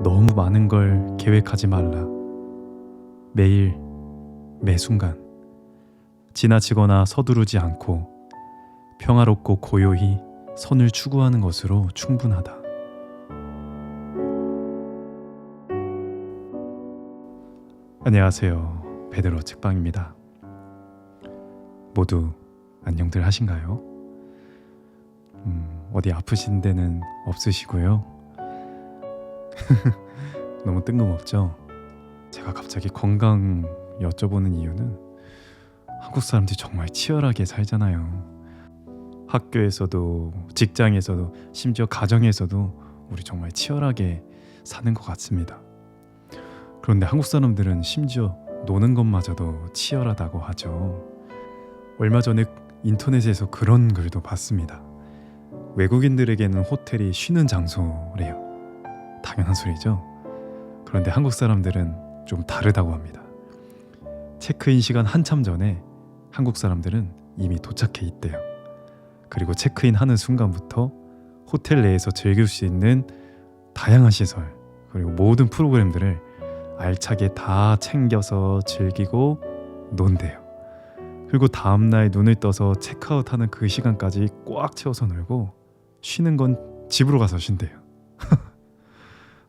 너무 많은 걸 계획하지 말라. 매일, 매 순간 지나치거나 서두르지 않고 평화롭고 고요히 선을 추구하는 것으로 충분하다. 안녕하세요. 베드로 책방입니다. 모두 안녕들 하신가요? 어디 아프신 데는 없으시고요. 너무 뜬금없죠? 제가 갑자기 건강 여쭤보는 이유는 한국 사람들이 정말 치열하게 살잖아요. 학교에서도 직장에서도 심지어 가정에서도 우리 정말 치열하게 사는 것 같습니다. 그런데 한국 사람들은 심지어 노는 것마저도 치열하다고 하죠. 얼마 전에 인터넷에서 그런 글도 봤습니다. 외국인들에게는 호텔이 쉬는 장소래요. 당연한 소리죠. 그런데 한국 사람들은 좀 다르다고 합니다. 체크인 시간 한참 전에 한국 사람들은 이미 도착해 있대요. 그리고 체크인하는 순간부터 호텔 내에서 즐길 수 있는 다양한 시설 그리고 모든 프로그램들을 알차게 다 챙겨서 즐기고 논대요. 그리고 다음날 눈을 떠서 체크아웃하는 그 시간까지 꽉 채워서 놀고 쉬는 건 집으로 가서 쉰대요.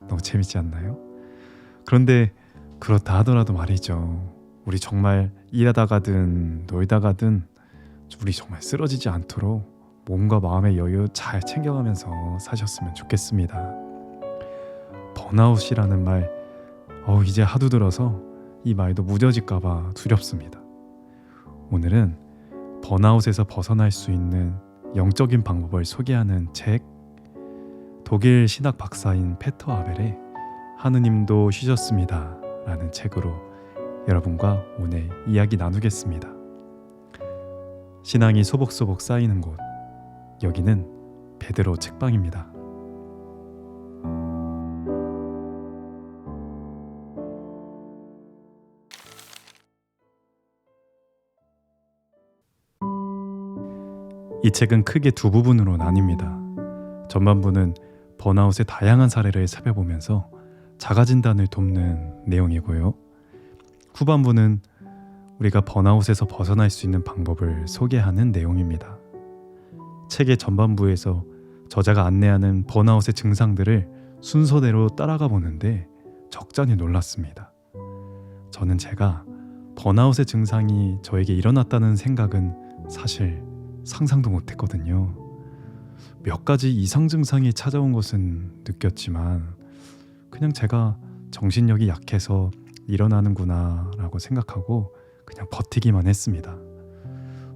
너무 재밌지 않나요? 그런데 그렇다 하더라도 말이죠. 우리 정말 일하다가든 놀다가든 우리 정말 쓰러지지 않도록 몸과 마음의 여유 잘 챙겨가면서 사셨으면 좋겠습니다. 번아웃이라는 말 이제 하도 들어서 이 말도 무뎌질까봐 두렵습니다. 오늘은 번아웃에서 벗어날 수 있는 영적인 방법을 소개하는 책, 독일 신학 박사인 페터 아벨의 하느님도 쉬셨습니다 라는 책으로 여러분과 오늘 이야기 나누겠습니다. 신앙이 소복소복 쌓이는 곳, 여기는 베드로 책방입니다. 이 책은 크게 두 부분으로 나뉩니다. 전반부는 번아웃의 다양한 사례를 살펴보면서 자가진단을 돕는 내용이고요. 후반부는 우리가 번아웃에서 벗어날 수 있는 방법을 소개하는 내용입니다. 책의 전반부에서 저자가 안내하는 번아웃의 증상들을 순서대로 따라가 보는데 적잖이 놀랐습니다. 저는 제가 번아웃의 증상이 저에게 일어났다는 생각은 사실 상상도 못했거든요. 몇 가지 이상 증상이 찾아온 것은 느꼈지만 그냥 제가 정신력이 약해서 일어나는구나 라고 생각하고 그냥 버티기만 했습니다.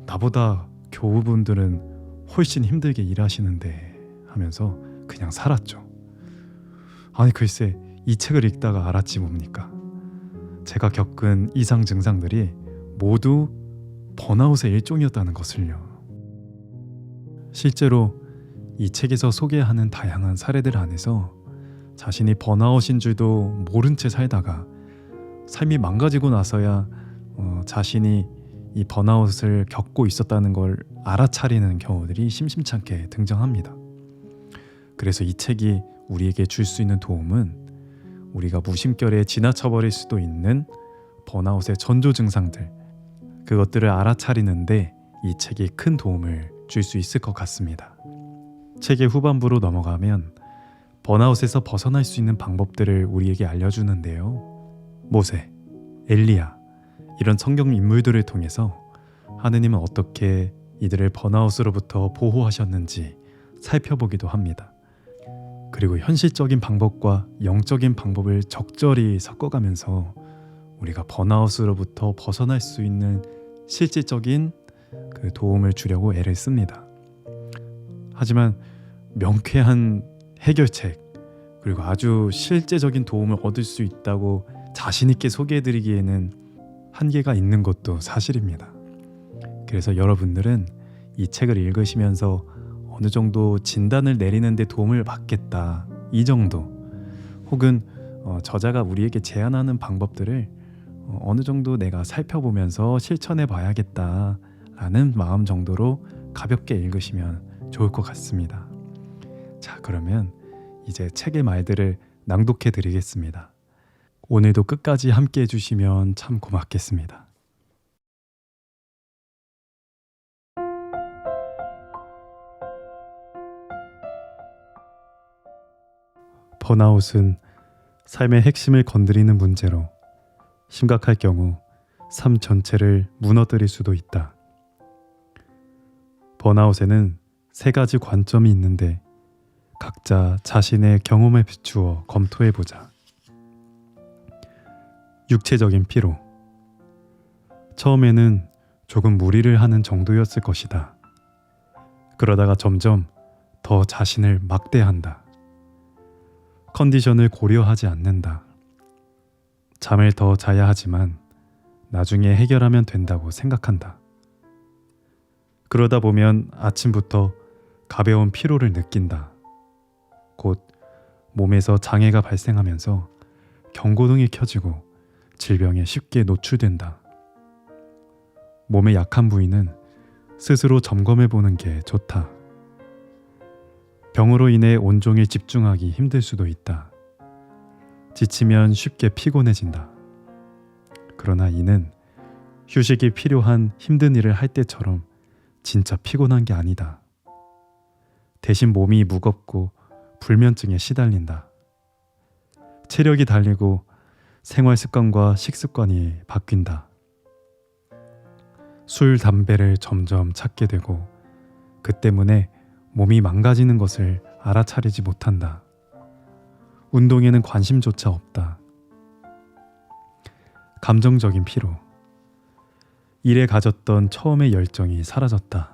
나보다 교우분들은 훨씬 힘들게 일하시는데 하면서 그냥 살았죠. 아니 글쎄 이 책을 읽다가 알았지 뭡니까. 제가 겪은 이상 증상들이 모두 번아웃의 일종이었다는 것을요. 실제로 이 책에서 소개하는 다양한 사례들 안에서 자신이 번아웃인 줄도 모른 채 살다가 삶이 망가지고 나서야 자신이 이 번아웃을 겪고 있었다는 걸 알아차리는 경우들이 심심찮게 등장합니다. 그래서 이 책이 우리에게 줄 수 있는 도움은 우리가 무심결에 지나쳐버릴 수도 있는 번아웃의 전조 증상들, 그것들을 알아차리는데 이 책이 큰 도움을 줄 수 있을 것 같습니다. 책의 후반부로 넘어가면 번아웃에서 벗어날 수 있는 방법들을 우리에게 알려주는데요. 모세, 엘리야 이런 성경 인물들을 통해서 하느님은 어떻게 이들을 번아웃으로부터 보호하셨는지 살펴보기도 합니다. 그리고 현실적인 방법과 영적인 방법을 적절히 섞어가면서 우리가 번아웃으로부터 벗어날 수 있는 실질적인 그 도움을 주려고 애를 씁니다. 하지만 명쾌한 해결책 그리고 아주 실제적인 도움을 얻을 수 있다고 자신 있게 소개해드리기에는 한계가 있는 것도 사실입니다. 그래서 여러분들은 이 책을 읽으시면서 어느 정도 진단을 내리는 데 도움을 받겠다 이 정도, 혹은 저자가 우리에게 제안하는 방법들을 어느 정도 내가 살펴보면서 실천해 봐야겠다 라는 마음 정도로 가볍게 읽으시면 좋을 것 같습니다. 자, 그러면 이제 책의 말들을 낭독해 드리겠습니다. 오늘도 끝까지 함께 해주시면 참 고맙겠습니다. 번아웃은 삶의 핵심을 건드리는 문제로 심각할 경우 삶 전체를 무너뜨릴 수도 있다. 번아웃에는 세 가지 관점이 있는데 각자 자신의 경험에 비추어 검토해보자. 육체적인 피로. 처음에는 조금 무리를 하는 정도였을 것이다. 그러다가 점점 더 자신을 막대한다. 컨디션을 고려하지 않는다. 잠을 더 자야 하지만 나중에 해결하면 된다고 생각한다. 그러다 보면 아침부터 가벼운 피로를 느낀다. 곧 몸에서 장애가 발생하면서 경고등이 켜지고 질병에 쉽게 노출된다. 몸의 약한 부위는 스스로 점검해 보는 게 좋다. 병으로 인해 온종일 집중하기 힘들 수도 있다. 지치면 쉽게 피곤해진다. 그러나 이는 휴식이 필요한 힘든 일을 할 때처럼 진짜 피곤한 게 아니다. 대신 몸이 무겁고 불면증에 시달린다. 체력이 달리고 생활 습관과 식습관이 바뀐다. 술, 담배를 점점 찾게 되고 그 때문에 몸이 망가지는 것을 알아차리지 못한다. 운동에는 관심조차 없다. 감정적인 피로. 일에 가졌던 처음의 열정이 사라졌다.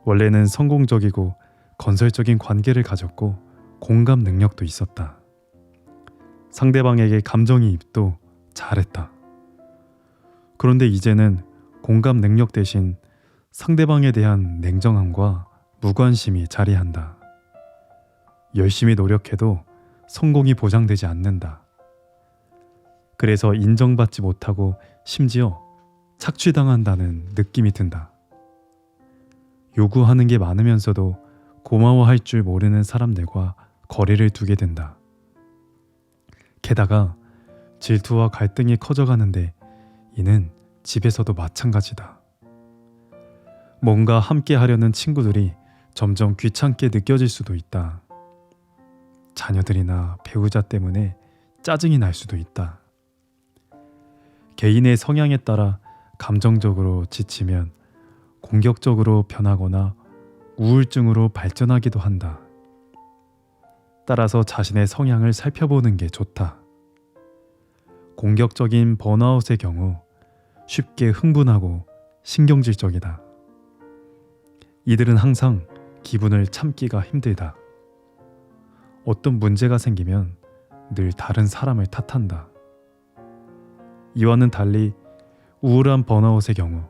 원래는 성공적이고 건설적인 관계를 가졌고 공감 능력도 있었다. 상대방에게 감정이입도 잘했다. 그런데 이제는 공감 능력 대신 상대방에 대한 냉정함과 무관심이 자리한다. 열심히 노력해도 성공이 보장되지 않는다. 그래서 인정받지 못하고 심지어 착취당한다는 느낌이 든다. 요구하는 게 많으면서도 고마워할 줄 모르는 사람들과 거리를 두게 된다. 게다가 질투와 갈등이 커져가는데 이는 집에서도 마찬가지다. 뭔가 함께 하려는 친구들이 점점 귀찮게 느껴질 수도 있다. 자녀들이나 배우자 때문에 짜증이 날 수도 있다. 개인의 성향에 따라 감정적으로 지치면 공격적으로 변하거나 우울증으로 발전하기도 한다. 따라서 자신의 성향을 살펴보는 게 좋다. 공격적인 번아웃의 경우 쉽게 흥분하고 신경질적이다. 이들은 항상 기분을 참기가 힘들다. 어떤 문제가 생기면 늘 다른 사람을 탓한다. 이와는 달리 우울한 번아웃의 경우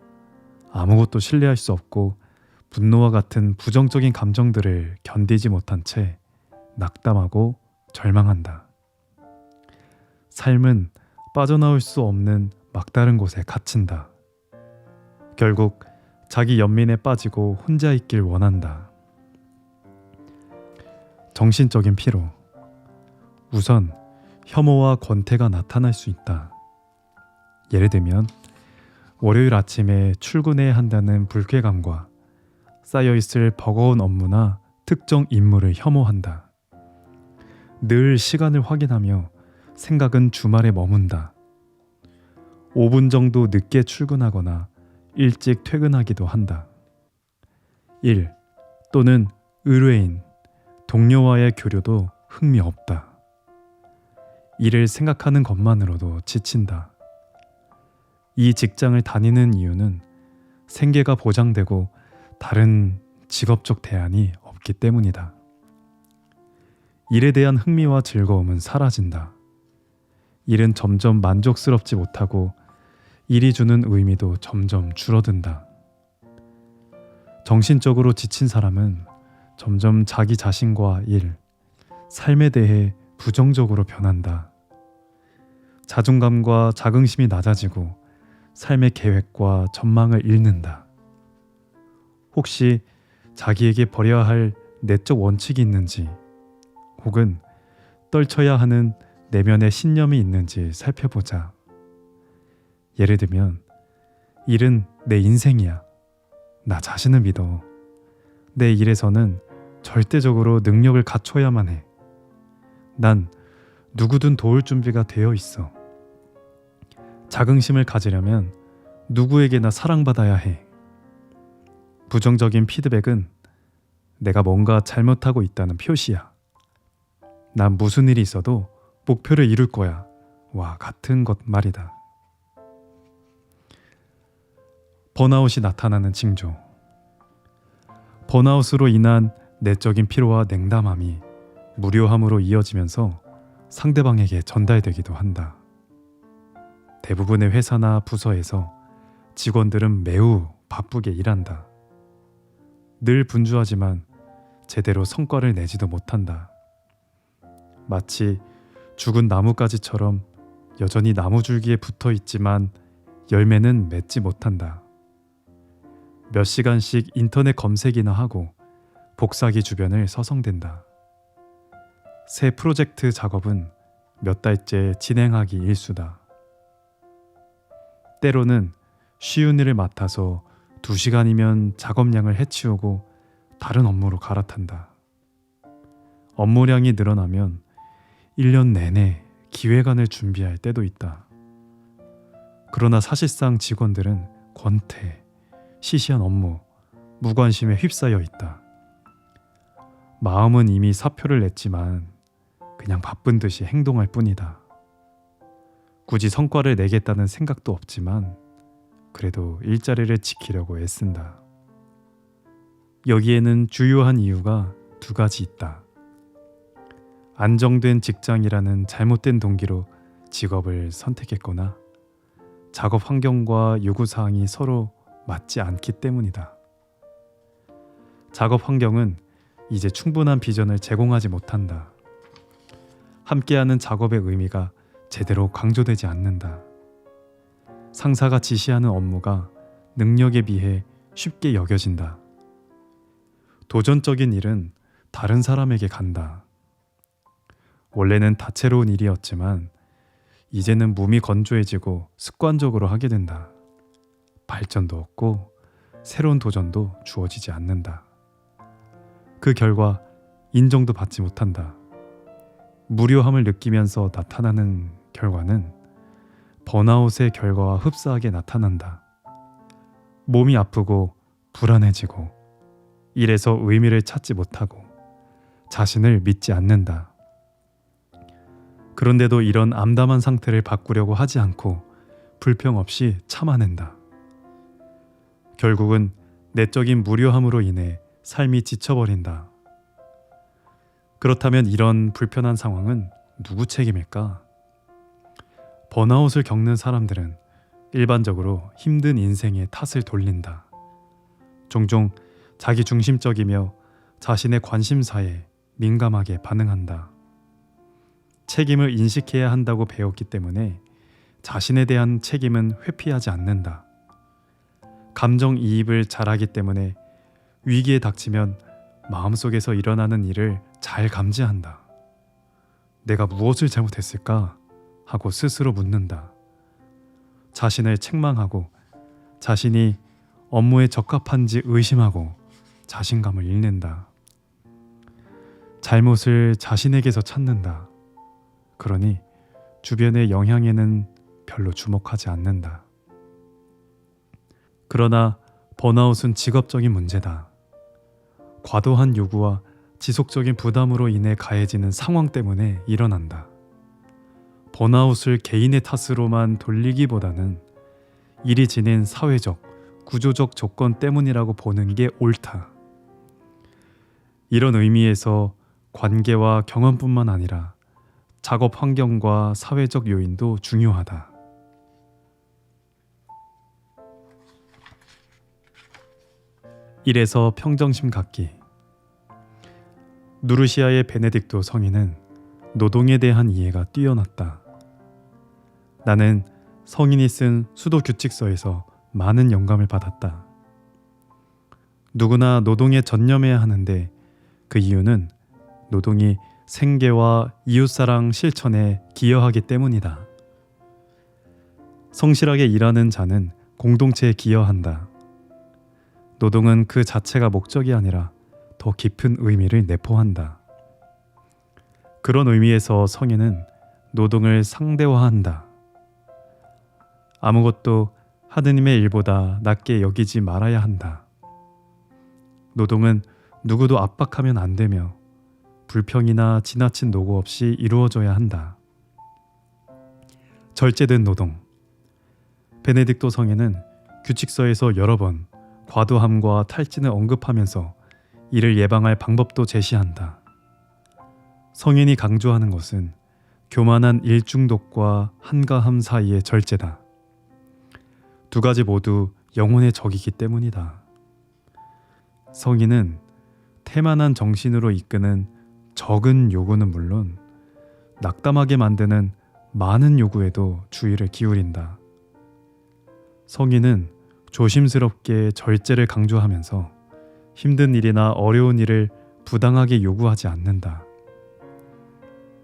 아무것도 신뢰할 수 없고 분노와 같은 부정적인 감정들을 견디지 못한 채 낙담하고 절망한다. 삶은 빠져나올 수 없는 막다른 곳에 갇힌다. 결국 자기 연민에 빠지고 혼자 있길 원한다. 정신적인 피로. 우선 혐오와 권태가 나타날 수 있다. 예를 들면 월요일 아침에 출근해야 한다는 불쾌감과 쌓여있을 버거운 업무나 특정 인물을 혐오한다. 늘 시간을 확인하며 생각은 주말에 머문다. 5분 정도 늦게 출근하거나 일찍 퇴근하기도 한다. 일 또는 의뢰인, 동료와의 교류도 흥미 없다. 일을 생각하는 것만으로도 지친다. 이 직장을 다니는 이유는 생계가 보장되고 다른 직업적 대안이 없기 때문이다. 일에 대한 흥미와 즐거움은 사라진다. 일은 점점 만족스럽지 못하고 일이 주는 의미도 점점 줄어든다. 정신적으로 지친 사람은 점점 자기 자신과 일, 삶에 대해 부정적으로 변한다. 자존감과 자긍심이 낮아지고 삶의 계획과 전망을 잃는다. 혹시 자기에게 버려야 할 내적 원칙이 있는지 혹은 떨쳐야 하는 내면의 신념이 있는지 살펴보자. 예를 들면 일은 내 인생이야. 나 자신을 믿어. 내 일에서는 절대적으로 능력을 갖춰야만 해. 난 누구든 도울 준비가 되어 있어. 자긍심을 가지려면 누구에게나 사랑받아야 해. 부정적인 피드백은 내가 뭔가 잘못하고 있다는 표시야. 난 무슨 일이 있어도 목표를 이룰 거야. 와 같은 것 말이다. 번아웃이 나타나는 징조. 번아웃으로 인한 내적인 피로와 냉담함이 무료함으로 이어지면서 상대방에게 전달되기도 한다. 대부분의 회사나 부서에서 직원들은 매우 바쁘게 일한다. 늘 분주하지만 제대로 성과를 내지도 못한다. 마치 죽은 나뭇가지처럼 여전히 나무줄기에 붙어 있지만 열매는 맺지 못한다. 몇 시간씩 인터넷 검색이나 하고 복사기 주변을 서성댄다. 새 프로젝트 작업은 몇 달째 진행하기 일수다. 때로는 쉬운 일을 맡아서 2시간이면 작업량을 해치우고 다른 업무로 갈아탄다. 업무량이 늘어나면 1년 내내 기획안을 준비할 때도 있다. 그러나 사실상 직원들은 권태, 시시한 업무, 무관심에 휩싸여 있다. 마음은 이미 사표를 냈지만 그냥 바쁜 듯이 행동할 뿐이다. 굳이 성과를 내겠다는 생각도 없지만 그래도 일자리를 지키려고 애쓴다. 여기에는 주요한 이유가 2가지 있다. 안정된 직장이라는 잘못된 동기로 직업을 선택했거나 작업 환경과 요구사항이 서로 맞지 않기 때문이다. 작업 환경은 이제 충분한 비전을 제공하지 못한다. 함께하는 작업의 의미가 제대로 강조되지 않는다. 상사가 지시하는 업무가 능력에 비해 쉽게 여겨진다. 도전적인 일은 다른 사람에게 간다. 원래는 다채로운 일이었지만 이제는 몸이 건조해지고 습관적으로 하게 된다. 발전도 없고 새로운 도전도 주어지지 않는다. 그 결과 인정도 받지 못한다. 무료함을 느끼면서 나타나는 결과는 번아웃의 결과와 흡사하게 나타난다. 몸이 아프고 불안해지고 일에서 의미를 찾지 못하고 자신을 믿지 않는다. 그런데도 이런 암담한 상태를 바꾸려고 하지 않고 불평 없이 참아낸다. 결국은 내적인 무료함으로 인해 삶이 지쳐버린다. 그렇다면 이런 불편한 상황은 누구 책임일까? 번아웃을 겪는 사람들은 일반적으로 힘든 인생에 탓을 돌린다. 종종 자기 중심적이며 자신의 관심사에 민감하게 반응한다. 책임을 인식해야 한다고 배웠기 때문에 자신에 대한 책임은 회피하지 않는다. 감정이입을 잘하기 때문에 위기에 닥치면 마음속에서 일어나는 일을 잘 감지한다. 내가 무엇을 잘못했을까? 하고 스스로 묻는다. 자신을 책망하고 자신이 업무에 적합한지 의심하고 자신감을 잃는다. 잘못을 자신에게서 찾는다. 그러니 주변의 영향에는 별로 주목하지 않는다. 그러나 번아웃은 직업적인 문제다. 과도한 요구와 지속적인 부담으로 인해 가해지는 상황 때문에 일어난다. 번아웃을 개인의 탓으로만 돌리기보다는 일이 지닌 사회적, 구조적 조건 때문이라고 보는 게 옳다. 이런 의미에서 관계와 경험뿐만 아니라 작업 환경과 사회적 요인도 중요하다. 일에서 평정심 갖기. 누르시아의 베네딕토 성인은 노동에 대한 이해가 뛰어났다. 나는 성인이 쓴 수도 규칙서에서 많은 영감을 받았다. 누구나 노동에 전념해야 하는데 그 이유는 노동이 생계와 이웃사랑 실천에 기여하기 때문이다. 성실하게 일하는 자는 공동체에 기여한다. 노동은 그 자체가 목적이 아니라 더 깊은 의미를 내포한다. 그런 의미에서 성인은 노동을 상대화한다. 아무것도 하느님의 일보다 낮게 여기지 말아야 한다. 노동은 누구도 압박하면 안 되며 불평이나 지나친 노고 없이 이루어져야 한다. 절제된 노동. 베네딕토 성에는 규칙서에서 여러 번 과도함과 탈진을 언급하면서 이를 예방할 방법도 제시한다. 성인이 강조하는 것은 교만한 일중독과 한가함 사이의 절제다. 두 가지 모두 영혼의 적이기 때문이다. 성인은 태만한 정신으로 이끄는 적은 요구는 물론 낙담하게 만드는 많은 요구에도 주의를 기울인다. 성인은 조심스럽게 절제를 강조하면서 힘든 일이나 어려운 일을 부당하게 요구하지 않는다.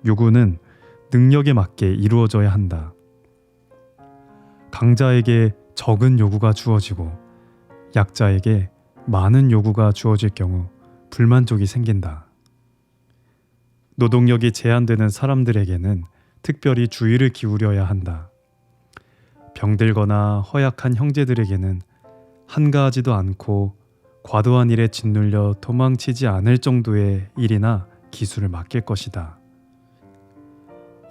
요구는 능력에 맞게 이루어져야 한다. 강자에게 적은 요구가 주어지고 약자에게 많은 요구가 주어질 경우 불만족이 생긴다. 노동력이 제한되는 사람들에게는 특별히 주의를 기울여야 한다. 병들거나 허약한 형제들에게는 한가하지도 않고 과도한 일에 짓눌려 도망치지 않을 정도의 일이나 기술을 맡길 것이다.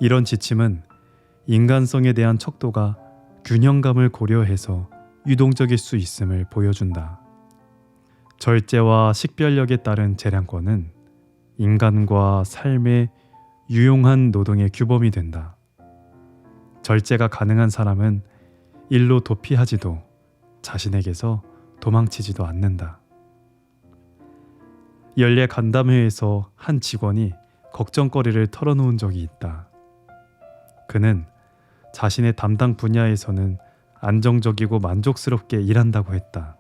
이런 지침은 인간성에 대한 척도가 균형감을 고려해서 유동적일 수 있음을 보여준다. 절제와 식별력에 따른 재량권은 인간과 삶의 유용한 노동의 규범이 된다. 절제가 가능한 사람은 일로 도피하지도 자신에게서 도망치지도 않는다. 연례 간담회에서 한 직원이 걱정거리를 털어놓은 적이 있다. 그는 자신의 담당 분야에서는 안정적이고 만족스럽게 일한다고 했다.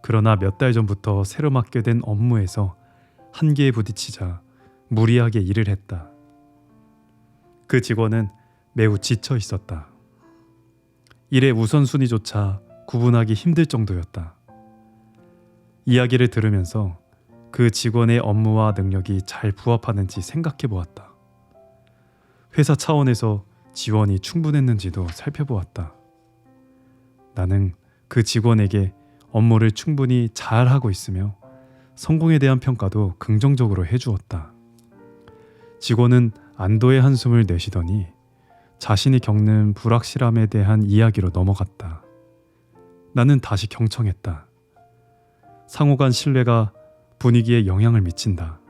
그러나 몇 달 전부터 새로 맡게 된 업무에서 한계에 부딪히자 무리하게 일을 했다. 그 직원은 매우 지쳐 있었다. 일의 우선순위조차 구분하기 힘들 정도였다. 이야기를 들으면서 그 직원의 업무와 능력이 잘 부합하는지 생각해 보았다. 회사 차원에서 지원이 충분했는지도 살펴보았다. 나는 그 직원에게 업무를 충분히 잘하고 있으며 성공에 대한 평가도 긍정적으로 해주었다. 직원은 안도의 한숨을 내쉬더니 자신이 겪는 불확실함에 대한 이야기로 넘어갔다. 나는 다시 경청했다. 상호 간 신뢰가 분위기에 영향을 미친다.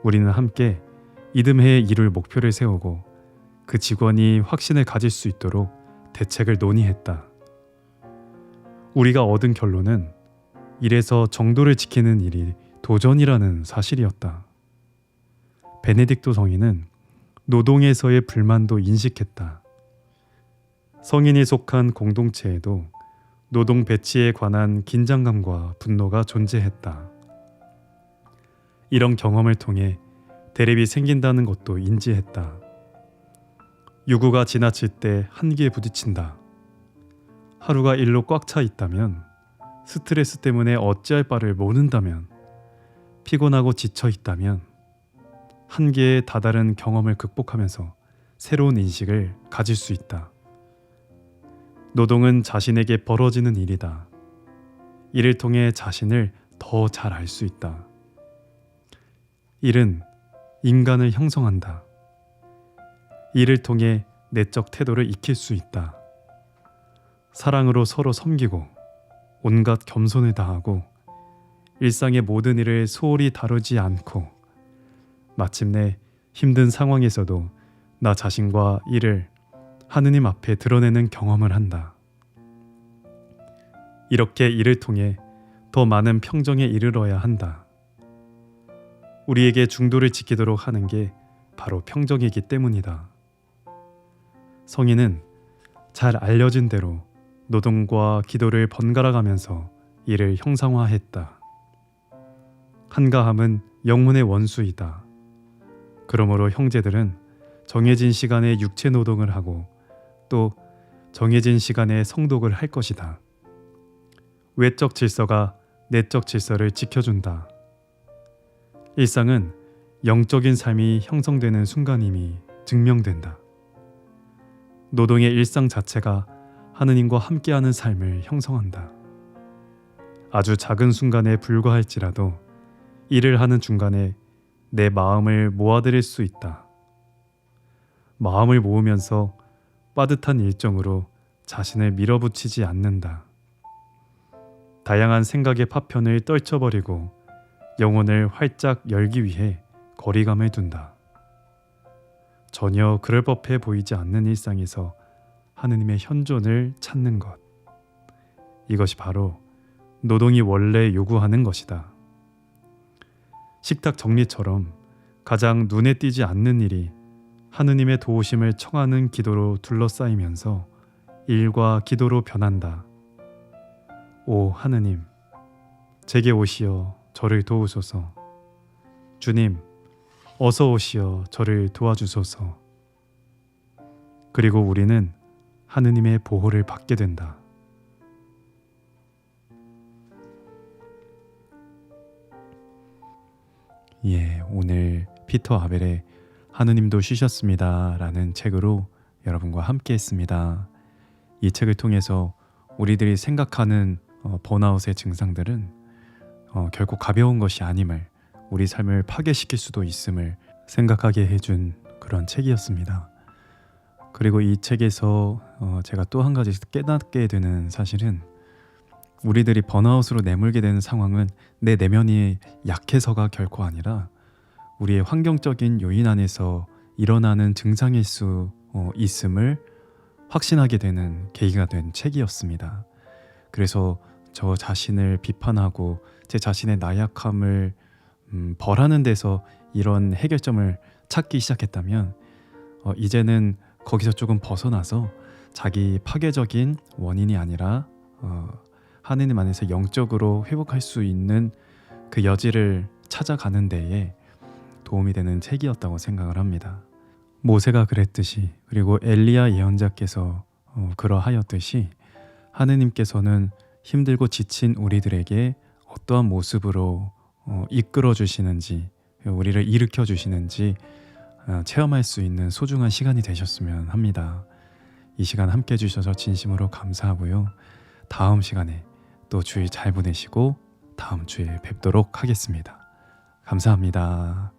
우리는 함께 이듬해에 이룰 목표를 세우고 그 직원이 확신을 가질 수 있도록 대책을 논의했다. 우리가 얻은 결론은 일에서 정도를 지키는 일이 도전이라는 사실이었다. 베네딕토 성인은 노동에서의 불만도 인식했다. 성인이 속한 공동체에도 노동 배치에 관한 긴장감과 분노가 존재했다. 이런 경험을 통해 대립이 생긴다는 것도 인지했다. 요구가 지나칠 때 한계에 부딪힌다. 하루가 일로 꽉 차 있다면, 스트레스 때문에 어찌할 바를 모른다면, 피곤하고 지쳐 있다면 한계에 다다른 경험을 극복하면서 새로운 인식을 가질 수 있다. 노동은 자신에게 벌어지는 일이다. 이를 통해 자신을 더 잘 알 수 있다. 일은 인간을 형성한다. 이를 통해 내적 태도를 익힐 수 있다. 사랑으로 서로 섬기고 온갖 겸손을 다하고 일상의 모든 일을 소홀히 다루지 않고 마침내 힘든 상황에서도 나 자신과 이를 하느님 앞에 드러내는 경험을 한다. 이렇게 이를 통해 더 많은 평정에 이르러야 한다. 우리에게 중도를 지키도록 하는 게 바로 평정이기 때문이다. 성인은 잘 알려진 대로 노동과 기도를 번갈아 가면서 이를 형상화했다. 한가함은 영혼의 원수이다. 그러므로 형제들은 정해진 시간에 육체 노동을 하고 또 정해진 시간에 성독을 할 것이다. 외적 질서가 내적 질서를 지켜준다. 일상은 영적인 삶이 형성되는 순간임이 증명된다. 노동의 일상 자체가 하느님과 함께하는 삶을 형성한다. 아주 작은 순간에 불과할지라도 일을 하는 중간에 내 마음을 모아드릴 수 있다. 마음을 모으면서 빠듯한 일정으로 자신을 밀어붙이지 않는다. 다양한 생각의 파편을 떨쳐버리고 영혼을 활짝 열기 위해 거리감을 둔다. 전혀 그럴 법해 보이지 않는 일상에서 하느님의 현존을 찾는 것. 이것이 바로 노동이 원래 요구하는 것이다. 식탁 정리처럼 가장 눈에 띄지 않는 일이 하느님의 도우심을 청하는 기도로 둘러싸이면서 일과 기도로 변한다. 오 하느님, 제게 오시어 저를 도우소서. 주님, 어서 오시어 저를 도와주소서. 그리고 우리는 하느님의 보호를 받게 된다. 오늘 피터 아벨의 하느님도 쉬셨습니다 라는 책으로 여러분과 함께 했습니다. 이 책을 통해서 우리들이 생각하는 번아웃의 증상들은 결코 가벼운 것이 아님을, 우리 삶을 파괴시킬 수도 있음을 생각하게 해준 그런 책이었습니다. 그리고 이 책에서 제가 또 한 가지 깨닫게 되는 사실은, 우리들이 번아웃으로 내몰게 되는 상황은 내 내면이 약해서가 결코 아니라 우리의 환경적인 요인 안에서 일어나는 증상일 수 있음을 확신하게 되는 계기가 된 책이었습니다. 그래서 저 자신을 비판하고 제 자신의 나약함을 벌하는 데서 이런 해결점을 찾기 시작했다면 이제는 거기서 조금 벗어나서 자기 파괴적인 원인이 아니라 하느님 안에서 영적으로 회복할 수 있는 그 여지를 찾아가는 데에 도움이 되는 책이었다고 생각을 합니다. 모세가 그랬듯이, 그리고 엘리야 예언자께서 그러하였듯이 하느님께서는 힘들고 지친 우리들에게 어떠한 모습으로 이끌어 주시는지, 우리를 일으켜 주시는지 체험할 수 있는 소중한 시간이 되셨으면 합니다. 이 시간 함께 해주셔서 진심으로 감사하고요. 다음 시간에 또 주일 잘 보내시고 다음 주에 뵙도록 하겠습니다. 감사합니다.